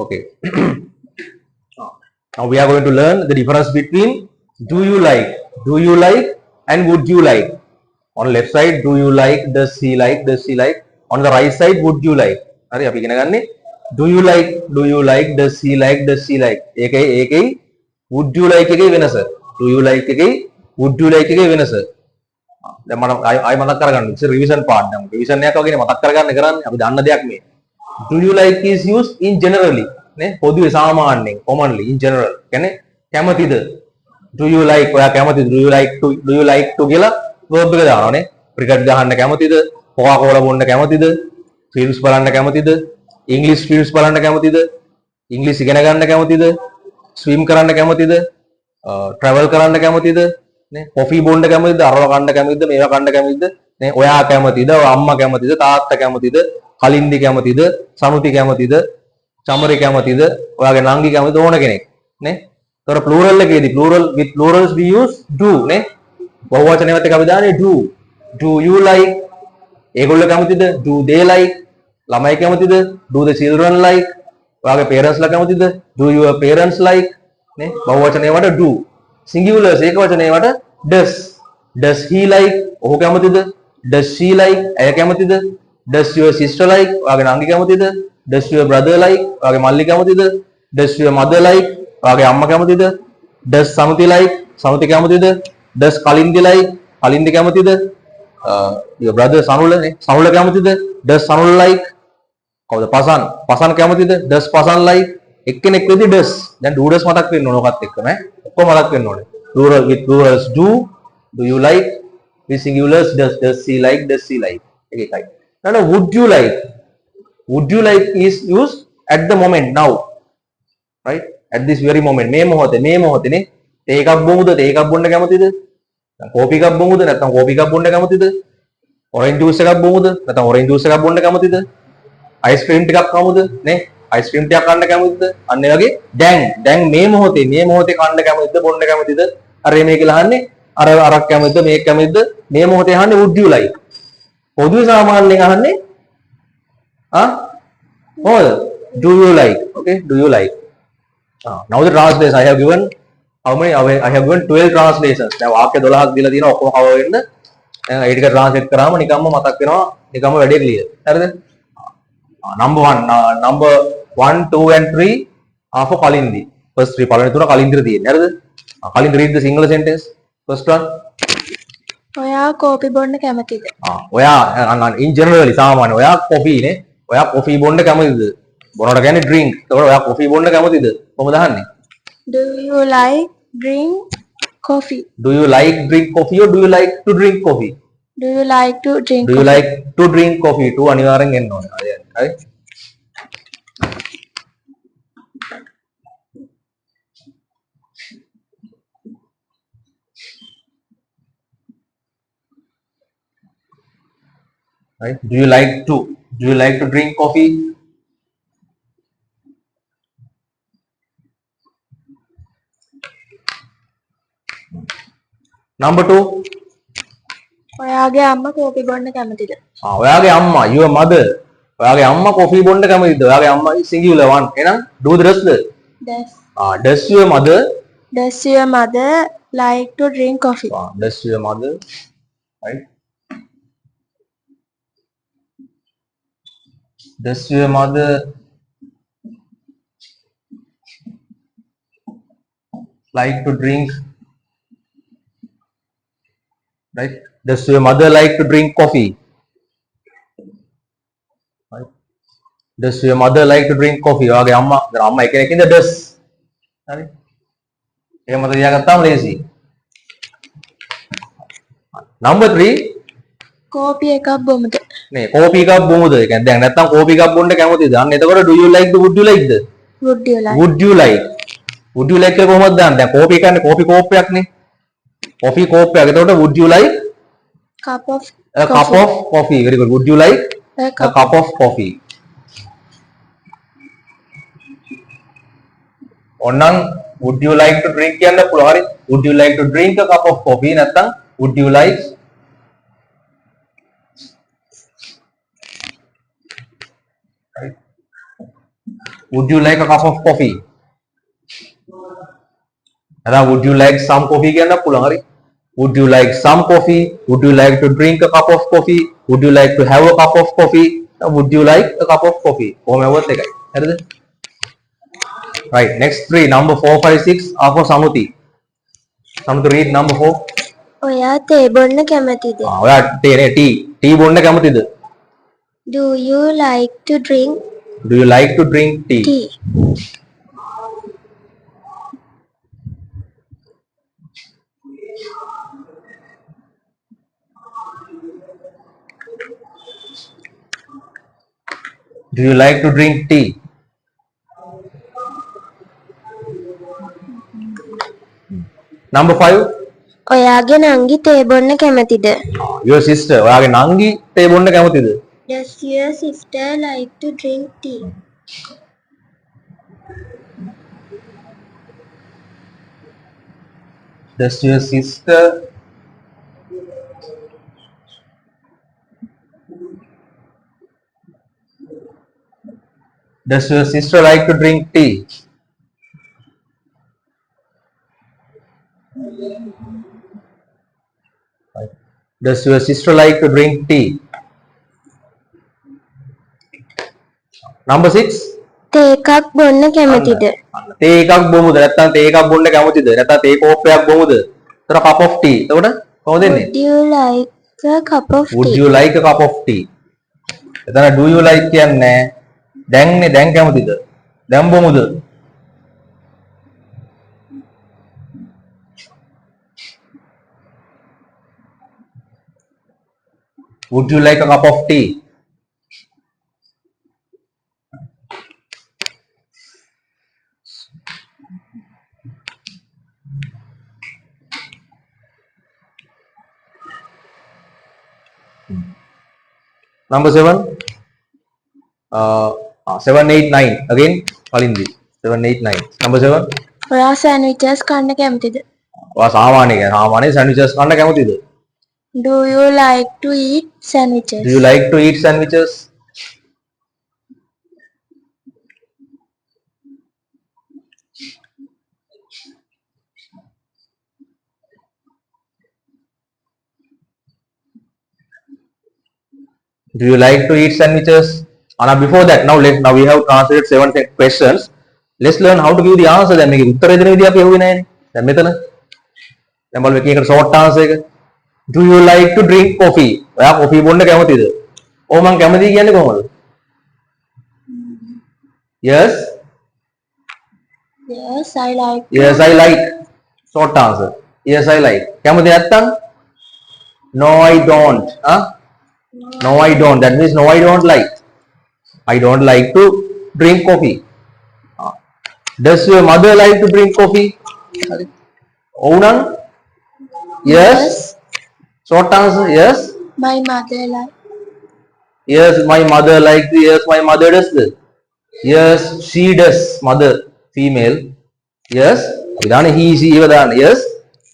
Okay. Now we are going to learn the difference between do you like, and would you like. On left side, do you like, does he like, does she like. On the right side, would you like. හරි අපි ඉගෙන ගන්නේ do you like, does he like, does she like. ඒකයි would you like එකේ වෙනස. do you like එකේ would you like එකේ වෙනස. දැන් මම ආයි මතක් කරගන්න ඉතින් රිවිෂන් පාර්ට් දැන් රිවිෂන් එකක් වගේ නේ මතක් කරගන්න කරන්නේ අපි දන්න දෙයක් මේ. do you like is used in generally නේ පොදුවේ සාමාන්‍යයෙන් commonly in general කියන්නේ කැමතිද. do you like ඔයා කැමතිද. do you like to කියලා verb එක දානවා නේ. ක්‍රිකට් ගහන්න කැමතිද. කොකා කෝලා බොන්න කැමතිද. ෆිල්ම්ස් බලන්න කැමතිද. ඉංග්‍රීසි ෆිල්ම්ස් බලන්න කැමතිද. ඉංග්‍රීසි ඉගෙන ගන්න කැමතිද. ස්විම් කරන්න කැමතිද. travel කරන්න කැමතිද. නේ කොෆි බොන්න කැමතිද. අරව කන්න කැමතිද. මේවා කන්න කැමතිද. නේ ඔයා කැමතිද. අම්මා කැමතිද. තාත්තා කැමතිද. කලින්දි කැමතිද. සනුති කැමතිද. චමරි කැමතිද. ඔයාගේ නංගි කැමතිද. ඕන කෙනෙක් නේ. ඒතර plural එකේදී plural with plurals we use do නේ. බහුවචනයවත් එක අපි දාන්නේ do you like. ඒගොල්ලෝ කැමතිද. do they like. ළමයි කැමතිද. do the children like. ඔයාගේ parents ලා කැමතිද. do your parents like නේ. බහුවචනයවට do. singulars ඒකවචනයවට does he like. ඔහු කැමතිද. does she like. ඇය කැමතිද. does your sister like. ඔයාගේ නංගි කැමතිද. does your brother like. ඔයාගේ මල්ලි කැමතිද. does your mother like. ඔයාගේ අම්මා කැමතිද. does සමුති like. සමුති කැමතිද. does කලින්දි like. කලින්දි කැමතිද. your brother සනුල නේ. සනුල කැමතිද. does සනුල like. කවුද පසන් කැමතිද. does Pasan like. එක්කෙනෙක් වෙදි does. දැන් do does මතක් වෙන්න ඕන ඔකත් එක්ක නේ. ඔක්කොම මතක් වෙන්න ඕනේ. plural with plurals do you like. with singulars does she like, does she like. ඒකයි. now would you like is used at the moment now, right. at this very moment මේ මොහොතේ නේ. තේ එකක් බොමුද. තේ එකක් බොන්න කැමතිද. දැන් කෝපි එකක් බොමුද. නැත්නම් කෝපි එකක් බොන්න කැමතිද. ඔරෙන්ජ් ජූස් එකක් බොමුද. නැත්නම් ඔරෙන්ජ් ජූස් එකක් බොන්න කැමතිද. අයිස්ක්‍රීම් ටිකක් කමුද නේ. අයිස්ක්‍රීම් ටිකක් කන්න කැමතිද. අන්න ඒ වගේ දැන් මේ මොහොතේ කන්න කැමතිද. බොන්න කැමතිද. අර මේ කියලා අහන්නේ අරක් කැමතිද. මේක කැමතිද. මේ මොහොතේ අහන්නේ would you like. පොදුවේ සාමාන්‍යයෙන් අහන්නේ මොකද. do you like. okay do you like. now the translation I have given how many. I have given 12 translations. දැන් වාක්‍ය 12ක් දීලා තියෙනවා ඔක්කොම කවර් වෙන්න. දැන් ඒ ටික ට්‍රාන්ස්ලේට් කරාම නිකම්ම මතක් වෙනවා. නිකම්ම වැඩේ ක්ලියර්. හරිද? number 1 2 and 3 are for Kalindi. first 3 පළවෙනි තුන කලින්දිට තියෙන්නේ. හරිද? කලින්ද read the single sentence. first one. ඔයා කෝපි බොන්න කැමතිද? ඔයා in generally සාමාන්‍ය ඔයා කොෆි නේ. ඔයා කොෆි බොන්න කැමතිද? බොනවට කියන්නේ drink. ඒතකොට ඔයා කොෆි බොන්න කැමතිද? කොහොමද අහන්නේ? Do you like drink coffee? Do you like drink coffee or do you like to drink coffee? Do you like to drink Do you like to drink coffee? to අනිවාර්යෙන් එන්න ඕනේ. හරි. Right. Do you like to drink coffee? number 2. ඔයාගේ අම්මා කෝපි බොන්න කැමතිද? ඔයාගේ අම්මා your mother. ඔයාගේ අම්මා කොෆි බොන්න කැමතිද? ඔයාගේ අම්මා singular one. එහෙනම් do the rest. does your mother like to drink coffee? does your mother, right. does your mother like to drink, right. does your mother like to drink coffee, right. does your mother like to drink coffee. ඔයාගේ අම්මා එක්කෙනෙක් ඉඳ does. හරි. ඒක මත තියාගත්තාම ලේසි. number 3. කෝපි එකක් බොමුද? නේ කෝපි එකක් බොමුද. ඒ කියන්නේ දැන් නැත්තම් කෝපි එකක් බොන්න කැමතිද? අන්න එතකොට do you like the would you like the? Would you like කියලා කොහොමද දාන්නේ? දැන් කෝපි කියන්නේ කෝපි කෝප්පයක් නේ. කෝපි කෝප්පයක්. එතකොට would you like cup of coffee. very good. would you like a cup of coffee. ඔන්නම් would you like to drink කියන්න පුළුවන්. හරි. would you like to drink a cup of coffee නැත්තම් would you like right. would you like a cup of coffee? නැත්නම් would you like some coffee කියන්නත් පුළුවන් හරි. Would you like some coffee? Would you like to drink a cup of coffee? Would you like to have a cup of coffee? Would you like a cup of coffee? කොහොම ඇහුවත් එකයි. හරිද? Right. Next three. Number 4, 5, 6 are for Samuti. Samuti read number 4. ඔයා තේ බොන්න කැමතිද? ඔයා තේ නේ tea. tea බොන්න කැමතිද? Do you like to drink Do you like to drink tea? tea? Do you like to drink tea? Number 5. ඔයාගේ නංගි තේ බොන්න කැමතිද? Your sister. ඔයාගේ නංගි තේ බොන්න කැමතිද? Does your sister like to drink tea? Does your sister Does your sister like to drink tea? Does your sister like to drink tea? Number 6. තේ එකක් බොන්න කැමතිද? තේ එකක් බොමුද? නැත්නම් තේ එකක් බොන්න කැමතිද? නැත්නම් තේ කෝප්පයක් බොමුද? එතන cup of tea. එතකොට කොහොමද එන්නේ? Would you like a cup of Would tea? you like a cup of tea? එතන do you like කියන්නේ දැන්නේ දැන් කැමතිද? දැන් බොමුද? Would you like a cup of tea? Number 7. 7, 8, 9. Again, Kalindi. 7, 8, 9. Number 7. ඔයා sandwiches කන්න කැමතිද? ඔයා සාමාන්‍ය sandwiches කන්න කැමතිද? Do you like to eat sandwiches? Do you like to eat sandwiches? Do you like to eat sandwiches? Now before that, now we have translated 7 questions. Let's learn how to give the answer. දැන් මේකේ උත්තර දෙන විදිහ අපි අහුවේ නැහැ. දැන් මෙතන දැන් බලමු එකකට short answer එක. Do you like to drink coffee? ඔයා coffee බොන්න කැමතිද? ඔව් මම කැමතියි කියන්නේ කොහොමද? Yes. Yes, I like. Yes, I like. Short answer. Yes, I like. කැමති නැත්තම්? No, I don't. No, I don't. That means no, I don't like. I don't like to drink coffee. Does your mother like to drink coffee? Ounang? Yes. Short answer. Yes. My mother like. Yes, my mother likes. Yes, my mother does this. Yes, she does. Mother, female. Yes. Vidana he, she, Vidana. Yes,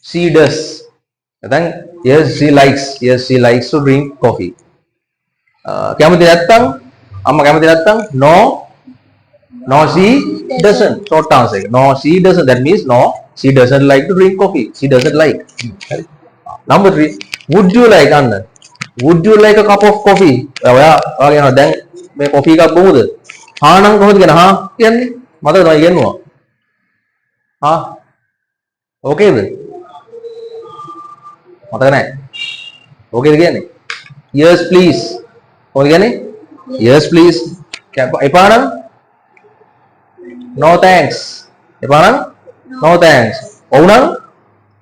she does. Then yes, she likes. Yes, she likes to drink coffee. කැමති නැත්තම් අම්මා කැමති නැත්තම් no no she doesn't. Short answer. No, she doesn't. That means no, she doesn't like to drink coffee. She doesn't like. Number 3. Would you like Anna? Would you like a cup of coffee? ඔයා කියනවා දැන් මේ coffee එකක් බොමුද? හා නම් කොහොමද කියන හා කියන්නේ? මතක තමයි කියනවා. හා ඕකේද? මතක නැහැ. ඕකේද කියන්නේ? Yes please. කොහොමද කියන්නේ? Yes please. එපා නම් no thanks. එපා නම් no thanks. ඔව් නම්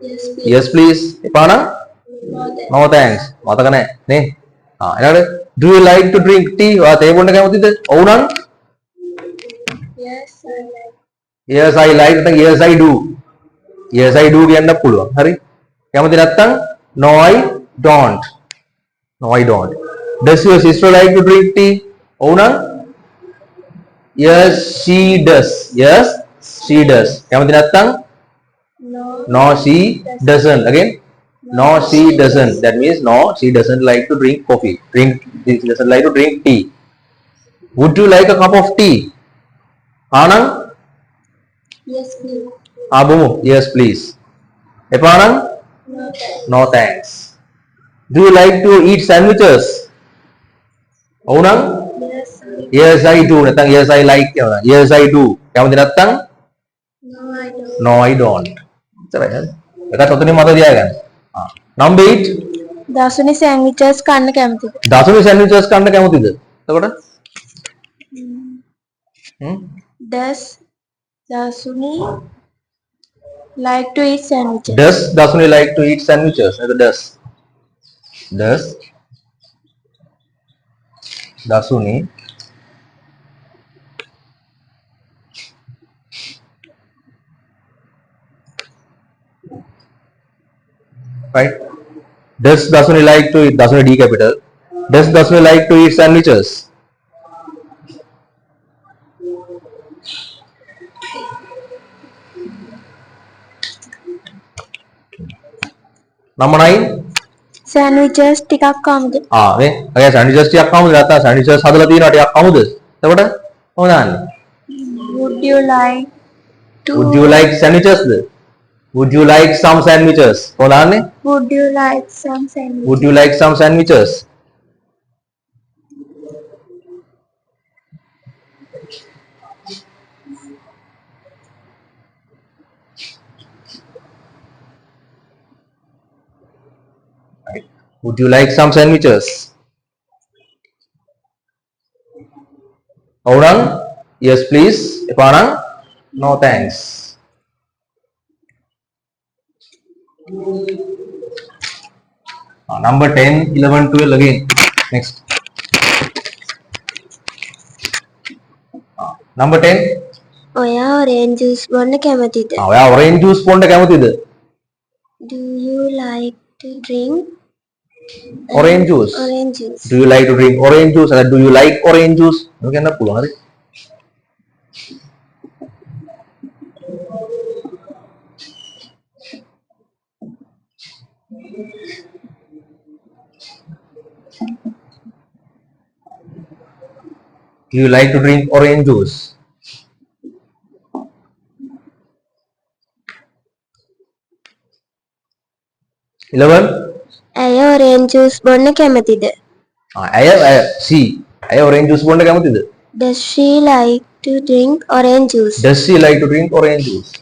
Yes, yes please. එපා නම් no thanks. මතක නැහැ නේ. ඊළඟට do you like to drink tea? ඔයා තේ බොන්න කැමතිද? ඔව් නම් Yes, I like. yes I like. නැත්නම් yes I do. yes I do කියන්න පුළුවන්. හරි. කැමති නැත්නම් no I don't. no I don't. Does your sister like to drink tea? ඔව් නම් yes she does. yes she does. කැමති නැත්නම් No. no she doesn't. Again no she doesn't. That means no, she doesn't like to drink coffee. She doesn't like to drink tea. Would you like a cup of tea? ආනං Yes, please. ආබමු yes please. එපා නම් No, thanks. no thanks. Do you like to eat sandwiches? ඔව් නම් Yes, sir. yes I do නැත්නම් yes I like කියනවා. yes I do. කැමති නැත්නම් No, I don't. no I don't. එච්චරයි නේද? එකත් ඔතනින් මතක තියාගන්න. number 8 දසුනි සෑන්ඩ්විචස් කන්න කැමතිද? දසුනි sandwiches කන්න කැමතිද? එතකොට Does දසුනි like to eat sandwiches? does දසුනි like to eat sandwiches? නේද does දසුනි right does dasuni like to eat dasuni D capital does dasuni like to eat sandwiches number 9 sandwiches ටිකක් කමුද? මේ අය sandwiches ටිකක් කමුද නැත්නම් sandwiches හදලා තියෙනවා ටිකක් කමුද එතකොට කොහොමද දාන්නේ Would you like to would you like sandwiches would you like some sandwiches කොහොමද දාන්නේ Would you like some sandwiches? would you like some sandwiches would you like some sandwiches ඔව් නම් yes please එපා නම් no thanks number 10 11 12 again next number 10 ඔයා orange juice බොන්න කැමතිද? ඔයා orange juice බොන්න කැමතිද Do you like to drink orange juice orange juice? do you like to drink orange juice do you like orange juice මේක කියන්න පුළුවන් හරි do you like to drink orange juice 11 ඇය orange juice බොන්න කැමතිද? ඇය C ඇය orange juice බොන්න කැමතිද Does she like to drink orange juice? does she like to drink orange juice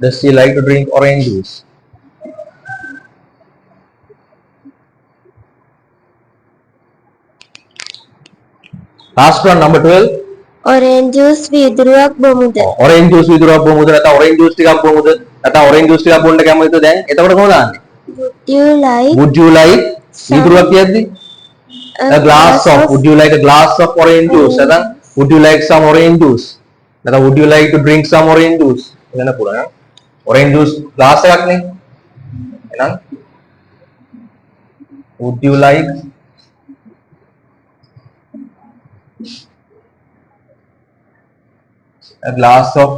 does she like to drink orange juice last one number 12 orange juice වීදුරුවක් බොමුද? orange juice විදුරක් බොමුද නැත්නම් orange juice ටිකක් බොමුද නැත්නම් orange juice ටිකක් බොන්න කැමතිද දැන් එතකොට කොහොමද දාන්නේ Would you like would you like විදුරක් කියද්දි a glass of would you like a glass of orange juice නැත්නම් would you like some orange juice නැත්නම් would you like to drink some orange juice වෙන පුළුවන් orange juice glass එකක් නේ එහෙනම් would you like a glass of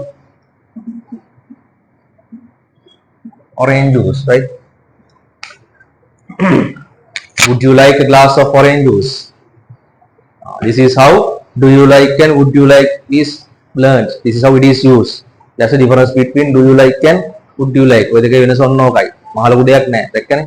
orange juice right would you like a glass of orange juice this is how do you like and would you like is learned this is how it is used that's the difference between do you like and would you like ඔය දෙකේ වෙනස ඔන්න ඕකයි මහ ලොකු දෙයක් නෑ දැක්කනේ